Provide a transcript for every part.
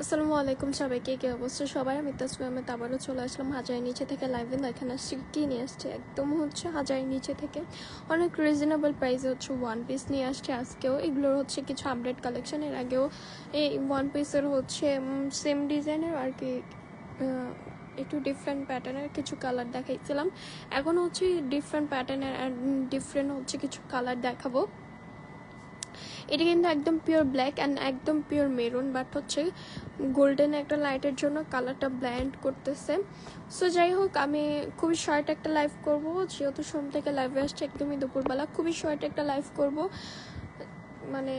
আসসালামু আলাইকুম সবাইকে, কি অবস্থা সবাই? আমি তাসমিয়া আহমেদ আবারও চলে আসলাম হাজারের নিচে থেকে লাইভে। দেখেন আসছে কি নিয়ে আসছে, একদম হচ্ছে হাজারের নিচে থেকে অনেক রিজনেবল প্রাইসে হচ্ছে ওয়ান পিস নিয়ে আসছে আজকেও। এগুলোর হচ্ছে কিছু আপডেট কালেকশন, এর আগেও এই ওয়ান পিসের হচ্ছে সেম ডিজাইনের আর কি একটু ডিফারেন্ট প্যাটার্নের কিছু কালার দেখাইছিলাম। এখন হচ্ছে ডিফারেন্ট প্যাটার্নের আর ডিফারেন্ট হচ্ছে কিছু কালার দেখাবো। এটা কিন্তু একদম পিওর ব্ল্যাক অ্যান্ড একদম পিওর মেরুন, বাট হচ্ছে গোল্ডেন একটা লাইটের জন্য কালারটা ব্ল্যান্ড করতেছে। সো যাই হোক, আমি খুবই শর্ট একটা লাইভ করব, যেহেতু সোম থেকে লাইভে আসছে একদমই দুপুরবেলা। খুবই শর্ট একটা লাইভ করব, মানে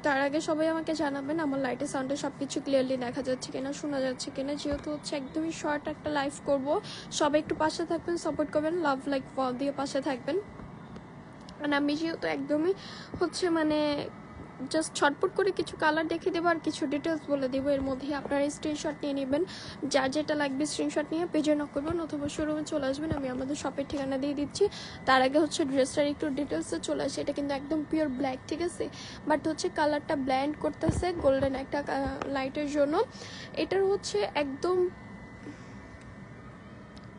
তার আগে সবাই আমাকে জানাবেন আমার লাইটের সাউন্ডে সব কিছু ক্লিয়ারলি দেখা যাচ্ছে কিনা, শোনা যাচ্ছে কিনা। যেহেতু হচ্ছে একদমই শর্ট একটা লাইভ করব, সবাই একটু পাশে থাকবেন, সাপোর্ট করবেন, লাভ লাইক ফলো দিয়ে পাশে থাকবেন। মানে আমি যেহেতু একদমই হচ্ছে মানে জাস্ট ছটপট করে কিছু কালার দেখিয়ে দেবো আর কিছু ডিটেলস বলে দেবো, এর মধ্যে আপনারা স্ক্রিনশট নিয়ে নেবেন। যার যেটা লাগবে স্ক্রিনশট নিয়ে পেজে নক করবেন অথবা শোরুমে চলে আসবেন, আমি আমাদের শপের ঠিকানা দিয়ে দিচ্ছি। তার আগে হচ্ছে ড্রেসটার একটু ডিটেলসে চলে আসে। এটা কিন্তু একদম পিওর ব্ল্যাক, ঠিক আছে, বাট হচ্ছে কালারটা ব্ল্যান্ড করতেছে গোল্ডেন একটা লাইটের জন্য। এটার হচ্ছে একদম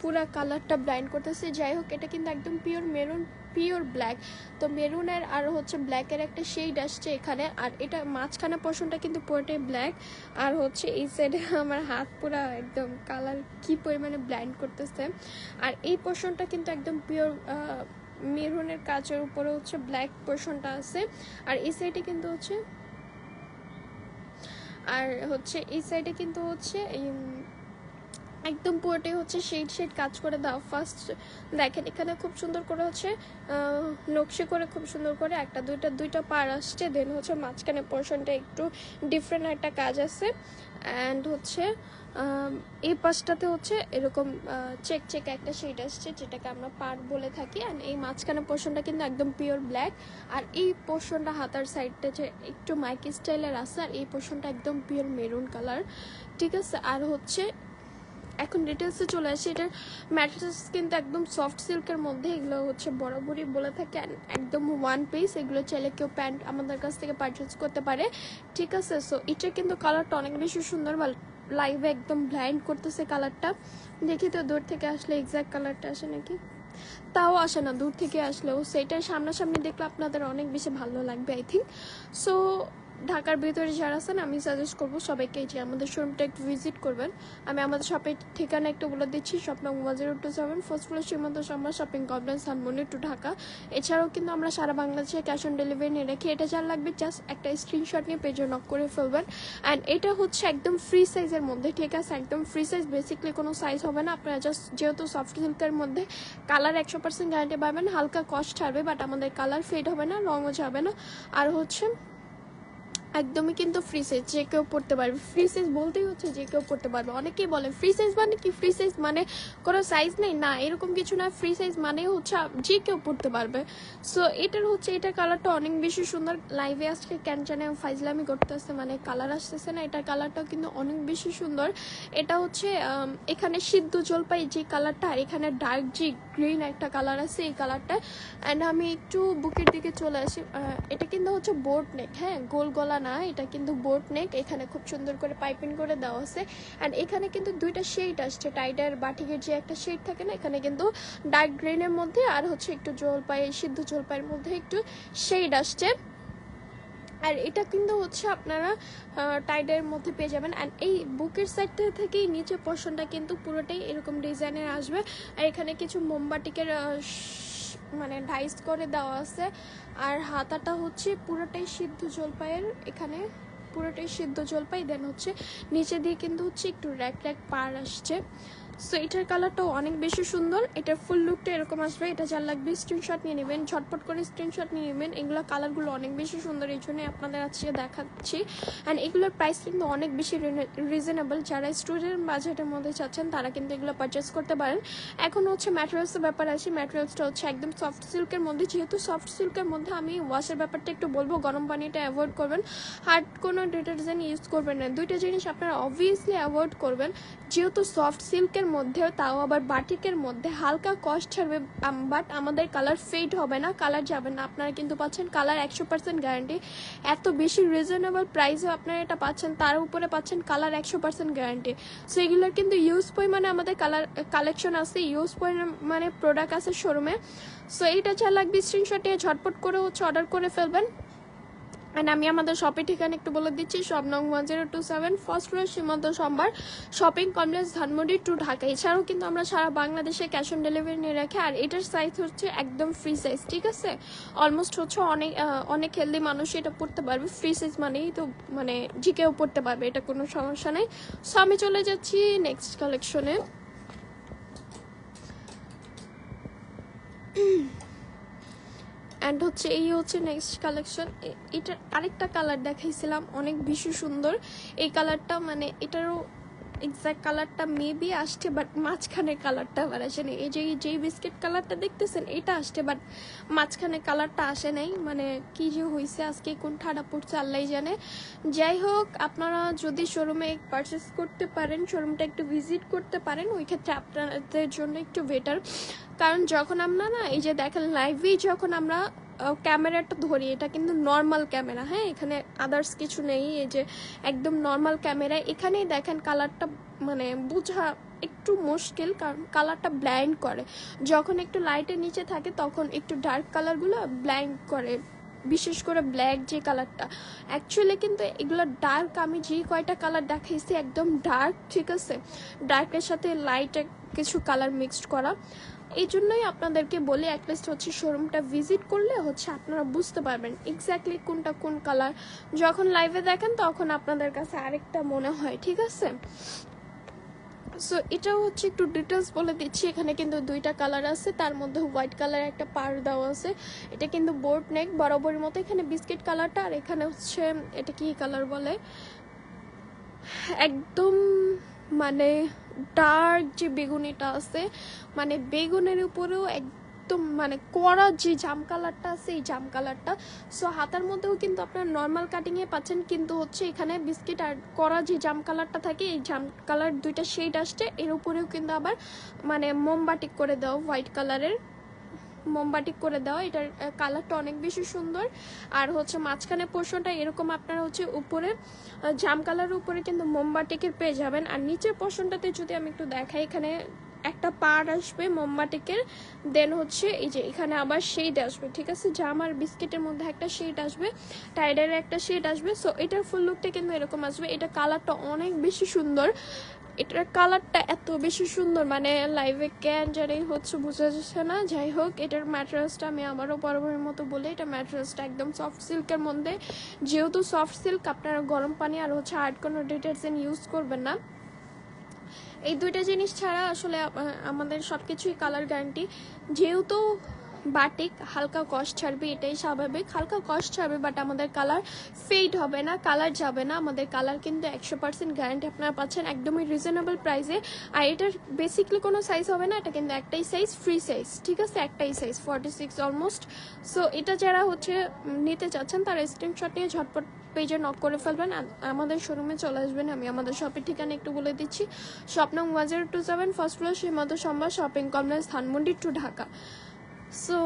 পুরা কালারটা ব্লাইন্ড করতেছে। যাই হোক, এটা কিন্তু একদম পিওর মেরুন, পিওর ব্ল্যাক। তো মেরুনের আর হচ্ছে ব্ল্যাকের একটা শেড আসছে এখানে, আর এটা মাঝখানে পোর্শনটা কিন্তু পুরোটাই ব্ল্যাক। আর হচ্ছে এই সাইডে আমার হাত পুরা একদম কালার কি পরিমাণে ব্লাইন্ড করতেছে। আর এই পোর্শনটা কিন্তু একদম পিওর মেরুনের কাচের উপরে হচ্ছে ব্ল্যাক পোর্শনটা আছে। আর এই সাইডে কিন্তু হচ্ছে এই সাইডে কিন্তু হচ্ছে একদম পুরোটাই হচ্ছে শেড শেড কাজ করে দাও। ফার্স্ট দেখেন এখানে খুব সুন্দর করে হচ্ছে নকশি করে খুব সুন্দর করে একটা দুইটা পার আসছে। দেন হচ্ছে মাঝখানে পোর্শনটা একটু ডিফারেন্ট একটা কাজ আছে। অ্যান্ড হচ্ছে এই পাশটাতে হচ্ছে এরকম চেক চেক একটা শেড আসছে, যেটাকে আমরা পার বলে থাকি। অ্যান্ড এই মাঝখানে পোর্শনটা কিন্তু একদম পিওর ব্ল্যাক। আর এই পোর্শনটা হাতার সাইডটা যে একটু মাইকি স্টাইলের আছে, আর এই পোর্শনটা একদম পিওর মেরুন কালার, ঠিক আছে। আর হচ্ছে এখন ডিটেলসে চলে আসে। এটার ম্যাটেরিয়ালস কিন্তু একদম সফট সিল্কের মধ্যে, এগুলো হচ্ছে বরাবরই বলে থাকে একদম ওয়ান পিস। এগুলো চাইলে কেউ প্যান্ট আমাদের কাছ থেকে পারচেজ করতে পারে, ঠিক আছে। সো এটা কিন্তু কালারটা অনেক বেশি সুন্দর, বা লাইভে একদম ব্লাইন্ড করতেছে কালারটা। দেখি তো দূর থেকে আসলে এক্স্যাক্ট কালারটা আসে নাকি, তাও আসে না দূর থেকে আসলেও। সেটাই সামনাসামনি দেখলে আপনাদের অনেক বেশি ভালো লাগবে আই থিঙ্ক। সো ঢাকার ভিতরে যারা আছেন আমি সাজেস্ট করবো সবাইকে যে আমাদের শোরুমটা একটু ভিজিট করবেন। আমি আমাদের শপের ঠিকানা একটু বলে দিচ্ছি। শপ নং 1027, first floor Shrimanta Sharma shopping complex, Dhanmondi two Dhaka. এছাড়াও কিন্তু আমরা সারা বাংলাদেশে ক্যাশ অন ডেলিভারি নিয়ে রাখি। এটা যার লাগবে জাস্ট একটা স্ক্রিনশট নিয়ে পেজে নক করে ফেলবেন। অ্যান্ড এটা হচ্ছে একদম ফ্রি সাইজের মধ্যে, ঠিক আছে, একদম ফ্রি সাইজ, বেসিকলি কোনো সাইজ হবে না। আপনারা জাস্ট যেহেতু সফট সিল্কের মধ্যে কালার 100% গ্যারান্টি পাবেন, হালকা কস্ট ছাড়বে, বাট আমাদের কালার ফেড হবে না, রঙও যাবে না। আর হচ্ছে একদমই কিন্তু ফ্রি সাইজ, যে কেউ পড়তে পারবে। ফ্রি সাইজ বলতেই হচ্ছে যে কেউ পড়তে পারবে। অনেকেই বলে ফ্রি সাইজ মানে কি, ফ্রি সাইজ মানে কোনো সাইজ নেই, না এরকম কিছু না। ফ্রি সাইজ মানে হচ্ছে যে কেউ পড়তে পারবে। সো এটার কালারটা অনেক বেশি সুন্দর। লাইভে আজকে কেন জানে ফাইজলামি করতেছে, মানে কালার আসতেছে না। এটার কালারটাও কিন্তু অনেক বেশি সুন্দর। এটা হচ্ছে এখানে সিদ্ধ জলপাই যে কালারটা, আর এখানে ডার্ক যে গ্রিন একটা কালার আছে এই কালারটা। অ্যান্ড আমি একটু বুকের দিকে চলে আসি। এটা কিন্তু হচ্ছে বোট নেক, হ্যাঁ, গোল গলা না, এটা কিন্তু বোট নেক। এখানে খুব সুন্দর করে পাইপিং করে দেওয়া আছে। অ্যান্ড এখানে কিন্তু দুইটা শেড আসছে, টাইডার বাটিকের যে একটা শেড থাকে না, এখানে কিন্তু ডার্ক গ্রিনের মধ্যে আর হচ্ছে একটু জলপাই, সিদ্ধ জলপাইয়ের মধ্যে একটু শেড আসছে। আর এটা কিন্তু হচ্ছে আপনারা টাইডের মধ্যে পেয়ে যাবেন। অ্যান্ড এই বুকের সাইডটা থেকেই নিচে পোর্শনটা কিন্তু পুরোটাই এরকম ডিজাইনের আসবে। আর এখানে কিছু মোমবাটিকের মানে ডাইস করে দেওয়া আছে। আর হাতাটা হচ্ছে পুরোটাই সিদ্ধ জলপাইয়ের, এখানে পুরোটাই সিদ্ধ জলপাই। দেন হচ্ছে নিচে দিয়ে কিন্তু হচ্ছে একটু র্যাক র্যাক পার আসছে। সো এটার কালারটাও অনেক বেশি সুন্দর। এটার ফুল লুকটা এরকম আসবে। এটা যার লাগবে স্ক্রিনশট নিয়ে নেবেন, ঝটপট করে স্ক্রিনশট নিয়ে নেবেন। এগুলো কালারগুলো অনেক বেশি সুন্দর, এই জন্যই আপনাদের আজকে দেখাচ্ছি। অ্যান্ড এগুলোর প্রাইস কিন্তু অনেক বেশি রিজনেবল। যারা স্টুডেন্ট বাজেটের মধ্যে চাচ্ছেন তারা কিন্তু এগুলো পারচেস করতে পারেন। এখন হচ্ছে ম্যাটেরিয়ালসের ব্যাপার আসি। ম্যাটেরিয়ালসটা হচ্ছে একদম সফট সিল্কের মধ্যে। যেহেতু সফট সিল্কের মধ্যে আমি ওয়াশের ব্যাপারটা একটু বলবো, গরম পানিটা অ্যাভয়েড করবেন, হার্ড কোনো ডিটারজেন্ট ইউজ করবেন না। দুইটা জিনিস আপনারা অবভিয়াসলি অ্যাভয়েড করবেন। যেহেতু সফট সিল্কের সিল্কের মধ্যে, তাও আবার বাটিকের মধ্যে হালকা কস্ট ছাড়বে, বাট আমাদের কালার ফেড হবে না, কালার যাবে না। আপনারা কিন্তু পাচ্ছেন কালার 100% গ্যারান্টি। এত বেশি রিজনেবল প্রাইসেও আপনারা এটা পাচ্ছেন, তার উপরে পাচ্ছেন কালার 100% গ্যারান্টি। সো এগুলোর কিন্তু ইউজ পরিমাণে আমাদের কালেকশন আছে, ইউজ পরিমাণে প্রোডাক্ট আছে শোরুমে। সো এইটা যা লাগবে স্ক্রিনশট নিয়ে ঝটপট করে অর্ডার করে ফেলবেন। অ্যান্ড আমি আমাদের শপের ঠিকানা একটু বলে দিচ্ছি, শপ নং 1027, first floor Simanta Sambhar, shopping complex, Dhanmondi two Dhaka. এছাড়াও কিন্তু আমরা সারা বাংলাদেশে ক্যাশ অন ডেলিভারি নিয়ে রাখি। আর এটার সাইজ হচ্ছে একদম ফ্রি সাইজ, ঠিক আছে? অলমোস্ট হচ্ছে অনেক হেলদি মানুষ এটা পড়তে পারবে। ফ্রি সাইজ মানেই তো মানে যে কেউ পড়তে পারবে, এটা কোনো সমস্যা নেই। সো আমি চলে যাচ্ছি নেক্সট কালেকশনে। অ্যান্ড হচ্ছে এই হচ্ছে নেক্সট কালেকশন। এটার আরেকটা কালার দেখাইছিলাম, অনেক বেশি সুন্দর এই কালারটা। মানে এটারও এক্সাক্ট কালারটা মেবি আসছে, বাট মাঝখানের কালারটা আবার আসেনি। এই যে যেই বিস্কিট কালারটা দেখতেছেন এটা আসছে, বাট মাঝখানে কালারটা আসে নাই। মানে কি যে হয়েছে আজকে, কোন ঠাডা পড়ছে আল্লাহ জানে। যাই হোক, আপনারা যদি শোরুমে পারচেস করতে পারেন, শোরুমটা একটু ভিজিট করতে পারেন, ওই ক্ষেত্রে আপনাদের জন্য একটু বেটার। কারণ যখন আমরা না এই যে দেখেন লাইভেই যখন আমরা ক্যামেরাটা ধরি, এটা কিন্তু নর্মাল ক্যামেরা, হ্যাঁ, এখানে আদার্স কিছু নেই। এই যে একদম নর্মাল ক্যামেরা, এখানেই দেখেন কালারটা মানে বোঝা একটু মুশকিল, কারণ কালারটা ব্লাইন্ড করে। যখন একটু লাইটের নিচে থাকে তখন একটু ডার্ক কালারগুলো ব্লাইন্ড করে, বিশেষ করে ব্ল্যাক যে কালারটা। অ্যাকচুয়ালি কিন্তু এগুলো ডার্ক, আমি যে কয়টা কালার দেখাইছি একদম ডার্ক, ঠিক আছে? ডার্কের সাথে লাইটের কিছু কালার মিক্সড করা। এই জন্যই আপনাদেরকে বলি অ্যাটলিস্ট হচ্ছে শোরুমটা ভিজিট করলে হচ্ছে আপনারা বুঝতে পারবেন এক্স্যাক্টলি কোনটা কোন কালার। যখন লাইভে দেখেন তখন আপনাদের কাছে আরেকটা মনে হয়, ঠিক আছে? সো এটাও হচ্ছে একটু ডিটেলস বলে দিচ্ছি। এখানে কিন্তু দুইটা কালার আছে, তার মধ্যে হোয়াইট কালার একটা পার দেওয়া আছে। এটা কিন্তু বোর্ড নেক বরাবরের মতো। এখানে বিস্কিট কালারটা, আর এখানে হচ্ছে এটা কি কালার বলে, একদম মানে ডার্ক যে বেগুনিটা আছে, মানে বেগুনের উপরেও একদম মানে কড়া যে জাম কালারটা আছে, এই জাম কালারটা। সো হাতার মধ্যেও কিন্তু আপনার নর্মাল কাটিংয়ে পাচ্ছেন, কিন্তু হচ্ছে এখানে বিস্কিট আর কড়া যে জাম কালারটা থাকে, এই জাম কালার দুইটা শেড আসছে। এর উপরেও কিন্তু আবার মানে মোমবাটিক করে দেওয়া, হোয়াইট কালারের মোমবাটিক করে দেওয়া। এটার কালারটা অনেক বেশি সুন্দর। আর হচ্ছে মাঝখানে পোর্শনটা এরকম আপনারা হচ্ছে উপরে জাম কালারের উপরে কিন্তু মোমবাটিকের পেয়ে যাবেন। আর নিচের পোর্শনটাতে যদি আমি একটু দেখাই, এখানে একটা পার্ট আসবে মোমবাটিকের, দেন হচ্ছে এই যে এখানে আবার শেড আসবে, ঠিক আছে? জাম আর বিস্কিটের মধ্যে একটা শেড আসবে, টাইডের একটা শেড আসবে। সো এটার ফুল লুকটা কিন্তু এরকম আসবে। এটা কালারটা অনেক বেশি সুন্দর, এটার কালারটা এত বেশি সুন্দর, মানে লাইভে ক্যান জানি হচ্ছে বোঝা যাচ্ছে না। যাই হোক, এটার ম্যাটেরিয়ালসটা আমি আবারও বরাবরের মতো বলি, এটা ম্যাটেরিয়ালসটা একদম সফট সিল্কের মধ্যে। যেহেতু সফট সিল্ক, আপনারা গরম পানি আর হচ্ছে হার্ড কোনো ডিটারজেন্ট ইউজ করবেন না। এই দুইটা জিনিস ছাড়া আসলে আমাদের সব কিছুই কালার গ্যারান্টি। যেহেতু বাটিক হালকা কস্ট ছাড়বে, এটাই স্বাভাবিক, হালকা কস্ট ছাড়বে, বাট আমাদের কালার ফেড হবে না, কালার যাবে না। আমাদের কালার কিন্তু 100% গ্যারান্টি আপনারা পাচ্ছেন একদমই রিজনেবল প্রাইসে। আর এটার বেসিকলি কোনো সাইজ হবে না, এটা কিন্তু একটাই সাইজ, ফ্রি সাইজ, ঠিক আছে? একটাই সাইজ 46 অলমোস্ট। সো এটা যারা হচ্ছে নিতে চাচ্ছেন তারা স্ক্রিনশট নিয়ে ঝটপট পেজে নক করে ফেলবেন, আমাদের শোরুমে চলে আসবেন। আমি আমাদের শপের ঠিকানা একটু বলে দিচ্ছি, শপ নং 1027, first floor Simanta Sambhar, shopping complex, Dhanmondi two Dhaka. So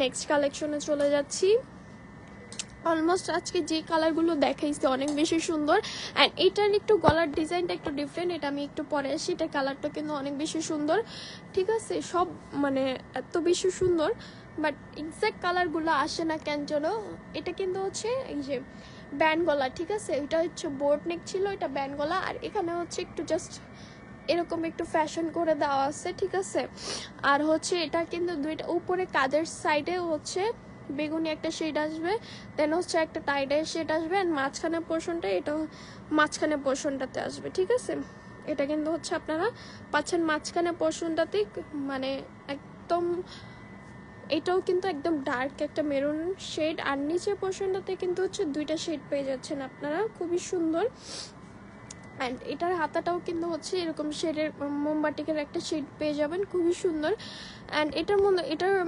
next কালেকশনে চলে যাচ্ছি। অলমোস্ট আজকে যে কালারগুলো দেখাইছে অনেক বেশি সুন্দর। অ্যান্ড এটার একটু গলার ডিজাইনটা একটু ডিফারেন্ট, এটা আমি একটু পরে আসি। এটা কালারটা কিন্তু অনেক বেশি সুন্দর, ঠিক আছে? সব মানে এত বেশি সুন্দর, বাট এক্স্যাক্ট কালারগুলো আসে না কেন যেন। এটা কিন্তু হচ্ছে এই যে ব্যান্ড গলা, ঠিক আছে? এটা হচ্ছে বোর্ড নেক ছিল, এটা ব্যান্ড গলা। আর এখানে হচ্ছে একটু জাস্ট এরকম একটু ফ্যাশন করে দেওয়া আছে, ঠিক আছে? আর হচ্ছে এটা কিন্তু দুইটা উপরে কাদের সাইডে হচ্ছে বেগুনি একটা শেড আসবে, দেন হচ্ছে একটা টাইডের শেড আসবে, আর মাঝখানে পোর্শনটা এটা মাঝখানে পোর্শনটাতে আসবে, ঠিক আছে? এটা কিন্তু হচ্ছে আপনারা পাচ্ছেন মাঝখানে পোর্শনটাতে, মানে একদম এটাও কিন্তু একদম ডার্ক একটা মেরুন শেড। আর নিচে পোর্শনটাতে কিন্তু হচ্ছে দুইটা শেড পেয়ে যাচ্ছেন আপনারা, খুবই সুন্দর। অ্যান্ড এটার হাতাটাও কিন্তু হচ্ছে এরকম শেডের মোমবাটিকের একটা শেড পেয়ে যাবেন, খুবই সুন্দর। অ্যান্ড এটার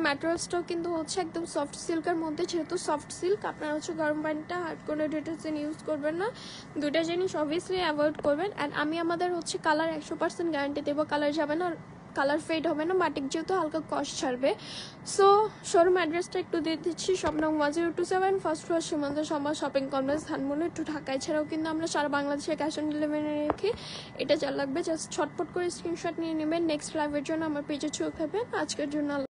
ম্যাটেরিয়ালসটাও কিন্তু হচ্ছে একদম সফট সিল্কের মধ্যে, যেহেতু সফট সিল্ক আপনারা হচ্ছে গরম পানিটা হার্ড কোনো ডিটারজেন্ট ইউজ করবেন না, দুইটা জিনিস অবভিয়াসলি অ্যাভয়েড করবেন। অ্যান্ড আমি আমাদের হচ্ছে কালার 100% গ্যারান্টি দেবো, কালার যাবে না, কালার ফেড হবে না, বাটিক যেহেতু হালকা কস্ট ছাড়বে। সো শোরুম অ্যাড্রেসটা একটু দিয়ে দিচ্ছি, স্বপ্নং 1027 first floor Simanta Sambhab shopping complex Dhanmondi two Dhaka. এছাড়াও কিন্তু আমরা সারা বাংলাদেশে ক্যাশ অন ডেলিভারি রেখে, এটা যা লাগবে জাস্ট ছটপট করে স্ক্রিনশট নিয়ে নেবেন। নেক্সট লাইভের জন্য আমার পেজে চোখ খাবেন। আজকের জন্য